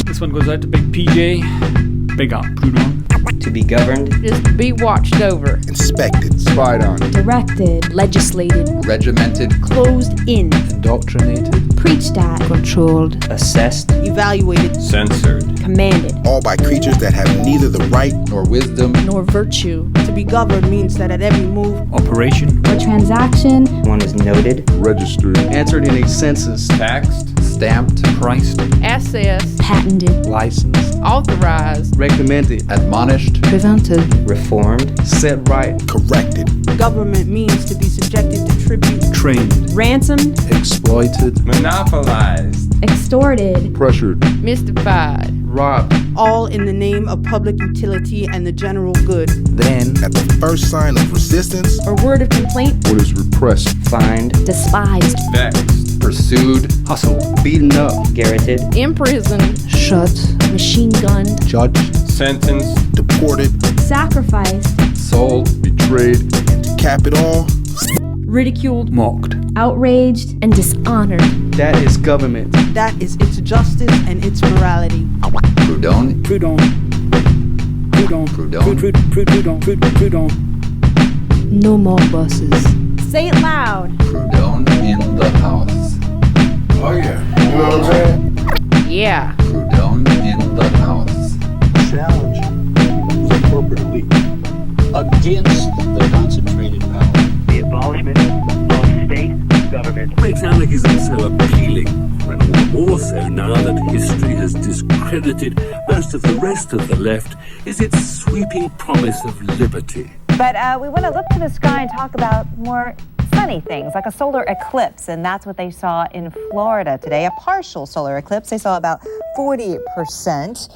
This one goes out to Big PJ. Big up, Prudon. To be governed is to be watched over, inspected, spied on, directed, legislated, regimented, closed in, indoctrinated, preached at, controlled, assessed, evaluated, censored, commanded, all by creatures that have neither the right nor wisdom, nor virtue. To be governed means that at every move, operation, or transaction, one is noted, registered, entered in a census, taxed, stamped, priced, assessed, patented, licensed, authorized, recommended, admonished, prevented, reformed, set right, corrected. government means to be subjected to tribute, trained, ransomed, exploited, monopolized, extorted, pressured, mystified, robbed, all in the name of public utility and the general good. then, At the first sign of resistance, or word of complaint, what is repressed, fined, despised, vexed, pursued, hustle, beaten up, garroted, Imprisoned, shut, machine gunned, judged, sentenced, deported, sacrificed, sold, betrayed, and to cap it all, ridiculed, mocked, outraged, and dishonored. that is government. that is its justice and its morality. Prudon, No more buses. Say it loud. Prudon in the house, oh yeah, you know what I'm saying? Yeah. Prudon in the house, challenge the corporate elite against the concentrated power. The abolishment of state government. Makes anarchism so appealing, and more so now that history has discredited most of the rest of the left, is its sweeping promise of liberty. But we want to look to the sky and talk about more sunny things, like a solar eclipse, and that's what they saw in Florida today, a partial solar eclipse. They saw about 40%.